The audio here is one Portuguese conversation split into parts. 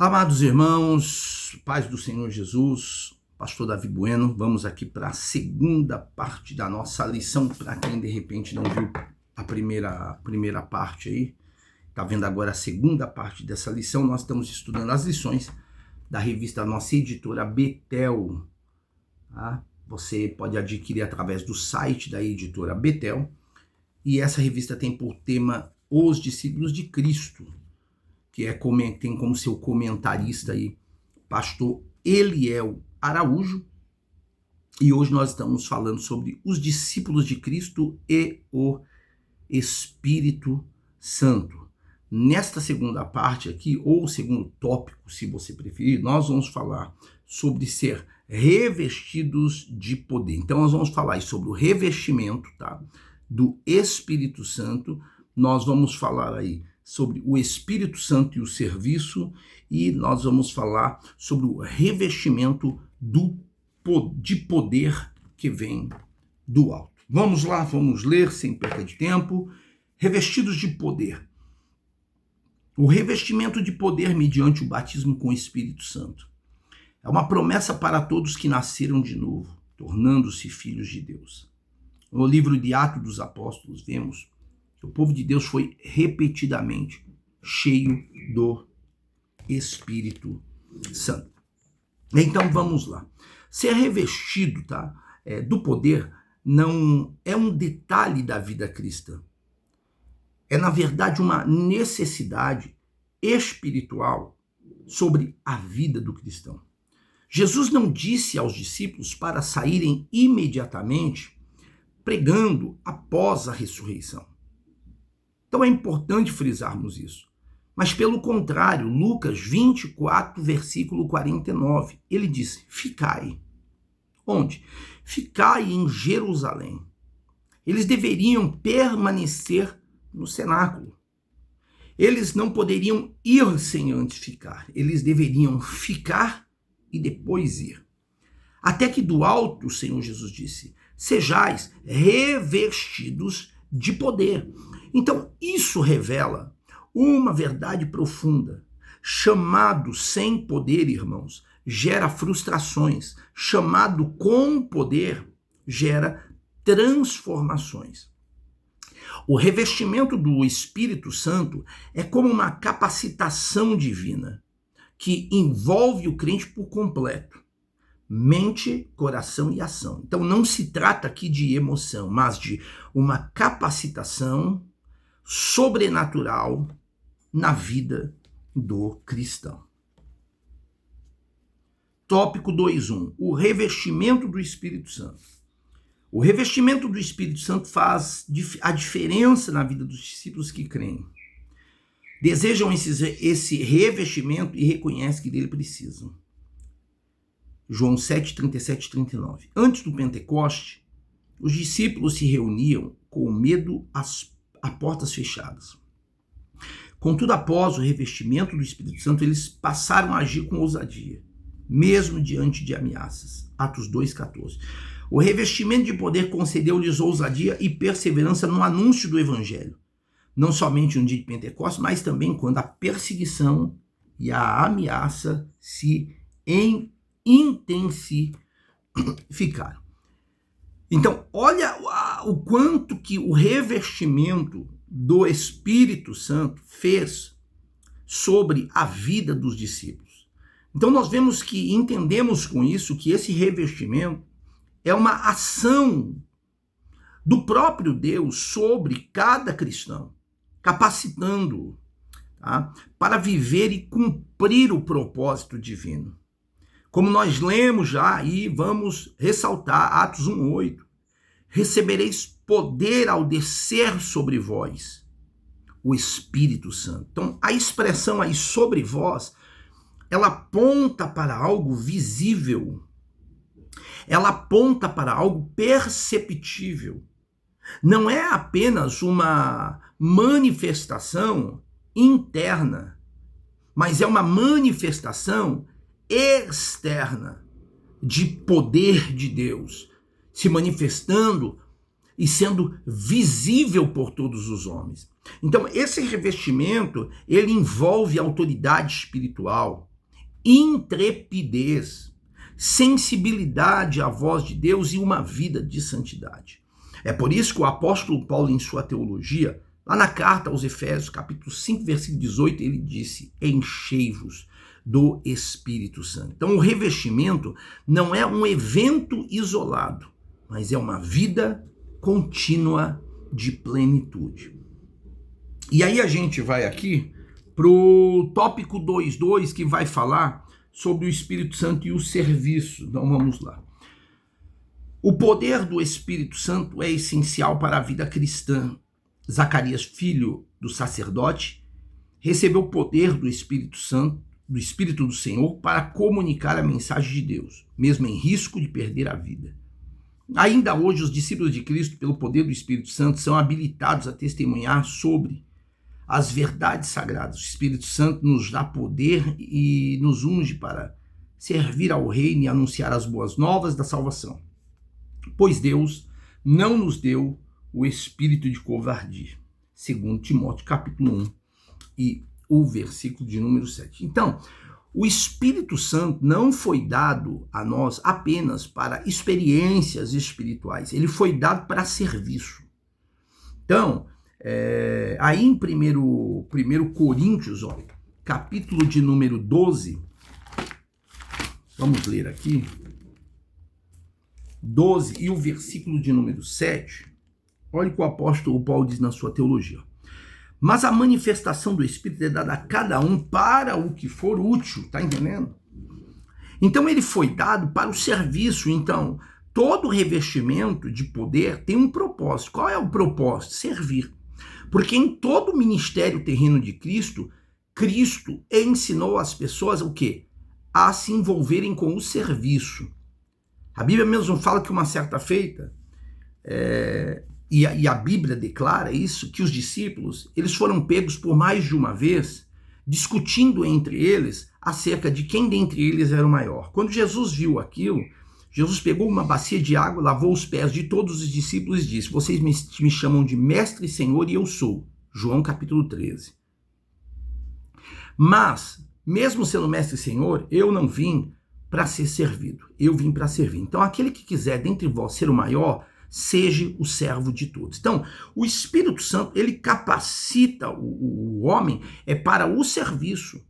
Amados irmãos, paz do Senhor Jesus, pastor Davi Bueno, vamos aqui para a segunda parte da nossa lição, para quem de repente não viu a primeira parte aí, está vendo agora a segunda parte dessa lição. Nós estamos estudando as lições da revista da nossa editora Betel, tá? Você pode adquirir através do site da editora Betel, e essa revista tem por tema Os Discípulos de Cristo, que tem como seu comentarista aí pastor Eliel Araújo, e hoje nós estamos falando sobre os discípulos de Cristo e o Espírito Santo. Nesta segunda parte aqui, ou segundo tópico, se você preferir, nós vamos falar sobre ser revestidos de poder. Então nós vamos falar sobre o revestimento, tá, do Espírito Santo. Nós vamos falar aí sobre o Espírito Santo e o serviço, e nós vamos falar sobre o revestimento de poder que vem do alto. Vamos lá, vamos ler sem perda de tempo. Revestidos de poder. O revestimento de poder mediante o batismo com o Espírito Santo é uma promessa para todos que nasceram de novo, tornando-se filhos de Deus. No livro de Atos dos Apóstolos, vemos que o povo de Deus foi repetidamente cheio do Espírito Santo. Então vamos lá. Ser revestido, tá, do poder não é um detalhe da vida cristã. É, na verdade, uma necessidade espiritual sobre a vida do cristão. Jesus não disse aos discípulos para saírem imediatamente pregando após a ressurreição. Então é importante frisarmos isso. Mas pelo contrário, Lucas 24, versículo 49, ele disse: ficai. Onde? Ficai em Jerusalém. Eles deveriam permanecer no cenáculo. Eles não poderiam ir sem antes ficar. Eles deveriam ficar e depois ir. Até que do alto o Senhor Jesus disse: sejais revestidos de poder. Então, isso revela uma verdade profunda. Chamado sem poder, irmãos, gera frustrações. Chamado com poder, gera transformações. O revestimento do Espírito Santo é como uma capacitação divina que envolve o crente por completo. Mente, coração e ação. Então, não se trata aqui de emoção, mas de uma capacitação sobrenatural na vida do cristão. Tópico 2.1. O revestimento do Espírito Santo. O revestimento do Espírito Santo faz a diferença na vida dos discípulos que creem. Desejam esse revestimento e reconhecem que dele precisam. João 7, 37 e 39. Antes do Pentecoste, os discípulos se reuniam com medo a portas fechadas. Contudo, após o revestimento do Espírito Santo, eles passaram a agir com ousadia, mesmo diante de ameaças. Atos 2,14. O revestimento de poder concedeu-lhes ousadia e perseverança no anúncio do Evangelho, não somente no dia de Pentecostes, mas também quando a perseguição e a ameaça se intensificaram. Então, olha o quanto que o revestimento do Espírito Santo fez sobre a vida dos discípulos. Então, nós vemos que entendemos com isso que esse revestimento é uma ação do próprio Deus sobre cada cristão, capacitando-o, tá, para viver e cumprir o propósito divino. Como nós lemos já e vamos ressaltar, Atos 1,8, recebereis poder ao descer sobre vós o Espírito Santo. Então, a expressão aí sobre vós, ela aponta para algo visível, ela aponta para algo perceptível. Não é apenas uma manifestação interna, mas é uma manifestação externa de poder de Deus, se manifestando e sendo visível por todos os homens. Então, esse revestimento, ele envolve autoridade espiritual, intrepidez, sensibilidade à voz de Deus e uma vida de santidade. É por isso que o apóstolo Paulo, em sua teologia, lá na carta aos Efésios, capítulo 5, versículo 18, ele disse: enchei-vos do Espírito Santo. Então, o revestimento não é um evento isolado, mas é uma vida contínua de plenitude. E aí a gente vai aqui para o tópico 2.2, que vai falar sobre o Espírito Santo e o serviço. Então vamos lá. O poder do Espírito Santo é essencial para a vida cristã. Zacarias, filho do sacerdote, recebeu o poder do Espírito Santo, do Espírito do Senhor, para comunicar a mensagem de Deus, mesmo em risco de perder a vida. Ainda hoje, os discípulos de Cristo, pelo poder do Espírito Santo, são habilitados a testemunhar sobre as verdades sagradas. O Espírito Santo nos dá poder e nos unge para servir ao reino e anunciar as boas novas da salvação. Pois Deus não nos deu o espírito de covardia. 2 Timóteo capítulo 1 e o versículo de número 7. Então, o Espírito Santo não foi dado a nós apenas para experiências espirituais. Ele foi dado para serviço. Então, aí em 1 Coríntios, ó, capítulo de número 12, vamos ler aqui, 12 e o versículo de número 7, olha o que o apóstolo Paulo diz na sua teologia. Mas a manifestação do Espírito é dada a cada um para o que for útil, tá entendendo? Então ele foi dado para o serviço. Então, todo revestimento de poder tem um propósito. Qual é o propósito? Servir. Porque em todo o ministério terreno de Cristo, Cristo ensinou as pessoas o quê? A se envolverem com o serviço. A Bíblia mesmo fala que uma certa feita, e a Bíblia declara isso, que os discípulos, eles foram pegos por mais de uma vez, discutindo entre eles acerca de quem dentre eles era o maior. Quando Jesus viu aquilo, Jesus pegou uma bacia de água, lavou os pés de todos os discípulos e disse: vocês me chamam de mestre e senhor e eu sou. João capítulo 13. Mas, mesmo sendo mestre e senhor, eu não vim para ser servido, eu vim para servir. Então, aquele que quiser dentre vós ser o maior, seja o servo de todos. Então, o Espírito Santo, ele capacita o homem para o serviço,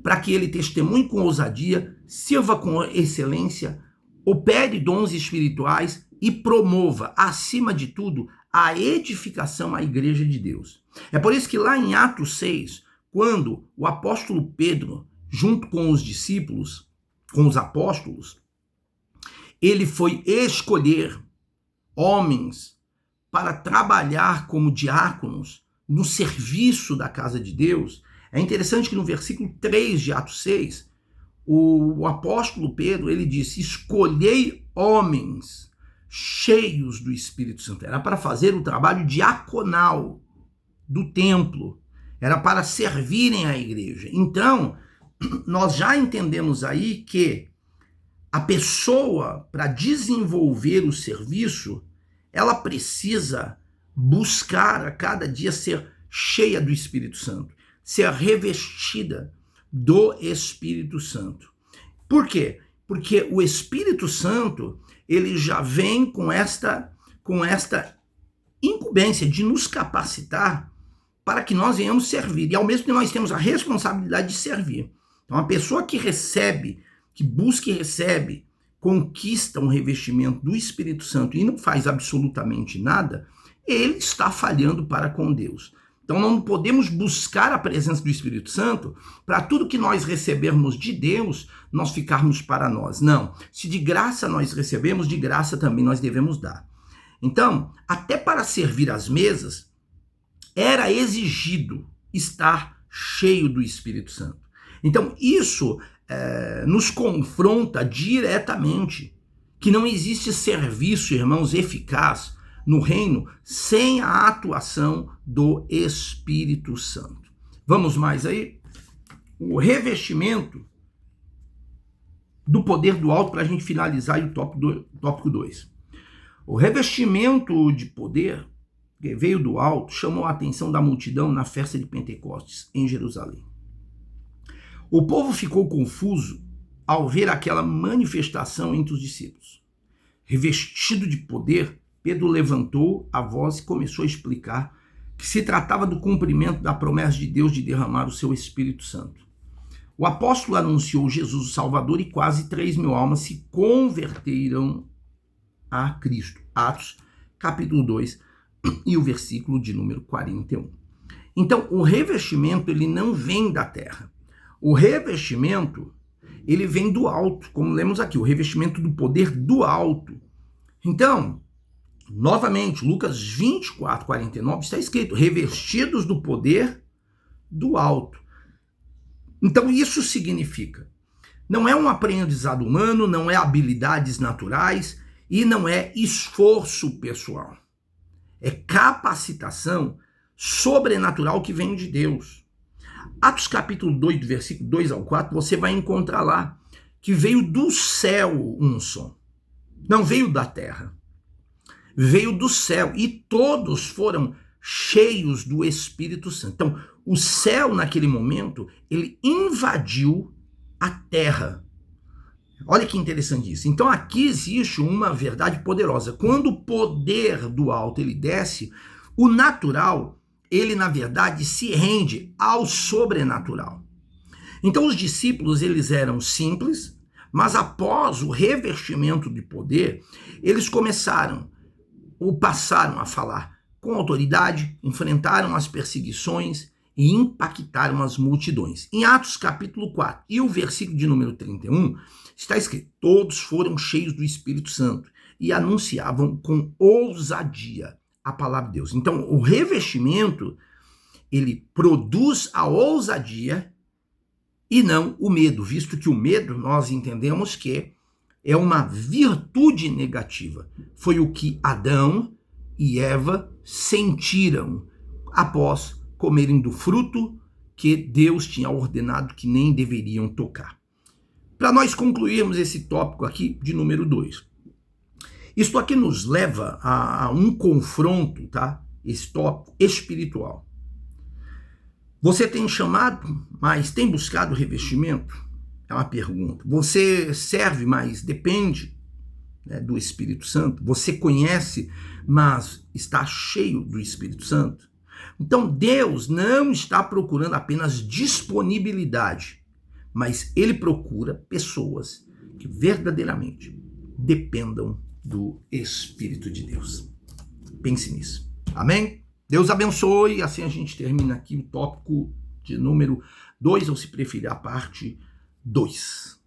para que ele testemunhe com ousadia, sirva com excelência, opere dons espirituais e promova, acima de tudo, a edificação à igreja de Deus. É por isso que lá em Atos 6, quando o apóstolo Pedro, junto com os discípulos, com os apóstolos, ele foi escolher homens para trabalhar como diáconos no serviço da casa de Deus. É interessante que no versículo 3 de Atos 6, o apóstolo Pedro, ele disse: escolhei homens cheios do Espírito Santo. Era para fazer o trabalho diaconal do templo, era para servirem à igreja. Então, nós já entendemos aí que a pessoa, para desenvolver o serviço, ela precisa buscar a cada dia ser cheia do Espírito Santo, ser revestida do Espírito Santo. Por quê? Porque o Espírito Santo, ele já vem com esta incumbência de nos capacitar para que nós venhamos servir. E ao mesmo tempo nós temos a responsabilidade de servir. Então, a pessoa que recebe, que busca e recebe, conquista um revestimento do Espírito Santo e não faz absolutamente nada, ele está falhando para com Deus. Então, não podemos buscar a presença do Espírito Santo para tudo que nós recebermos de Deus, nós ficarmos para nós. Não. Se de graça nós recebemos, de graça também nós devemos dar. Então, até para servir às mesas, era exigido estar cheio do Espírito Santo. Então, isso nos confronta diretamente que não existe serviço, irmãos, eficaz no reino sem a atuação do Espírito Santo. Vamos mais aí? O revestimento do poder do alto, para a gente finalizar aí o tópico 2. O revestimento de poder que veio do alto chamou a atenção da multidão na festa de Pentecostes em Jerusalém. O povo ficou confuso ao ver aquela manifestação entre os discípulos. Revestido de poder, Pedro levantou a voz e começou a explicar que se tratava do cumprimento da promessa de Deus de derramar o seu Espírito Santo. O apóstolo anunciou Jesus o Salvador e quase 3.000 almas se converteram a Cristo. Atos, capítulo 2, e o versículo de número 41. Então, o revestimento, ele não vem da terra. O revestimento, ele vem do alto, como lemos aqui, o revestimento do poder do alto. Então, novamente, Lucas 24, 49, está escrito, revestidos do poder do alto. Então, isso significa, não é um aprendizado humano, não é habilidades naturais e não é esforço pessoal. É capacitação sobrenatural que vem de Deus. Atos capítulo 2, do versículo 2 ao 4, você vai encontrar lá que veio do céu um som. Não veio da terra. Veio do céu e todos foram cheios do Espírito Santo. Então, o céu naquele momento, ele invadiu a terra. Olha que interessante isso. Então, aqui existe uma verdade poderosa. Quando o poder do alto ele desce, o natural, ele na verdade se rende ao sobrenatural. Então, os discípulos, eles eram simples, mas após o revestimento de poder, eles passaram a falar com autoridade, enfrentaram as perseguições e impactaram as multidões. Em Atos capítulo 4 e o versículo de número 31, está escrito, todos foram cheios do Espírito Santo e anunciavam com ousadia a palavra de Deus. Então, o revestimento, ele produz a ousadia e não o medo, visto que o medo, nós entendemos que é uma virtude negativa. Foi o que Adão e Eva sentiram após comerem do fruto que Deus tinha ordenado que nem deveriam tocar. Para nós concluirmos esse tópico aqui de número 2. Isto aqui nos leva a um confronto, tá? Esse tópico espiritual. Você tem chamado, mas tem buscado revestimento? É uma pergunta. Você serve, mas depende, né, do Espírito Santo? Você conhece, mas está cheio do Espírito Santo? Então, Deus não está procurando apenas disponibilidade, mas Ele procura pessoas que verdadeiramente dependam do Espírito de Deus. Pense nisso. Amém? Deus abençoe. Assim a gente termina aqui o tópico de número 2, ou se preferir, a parte 2.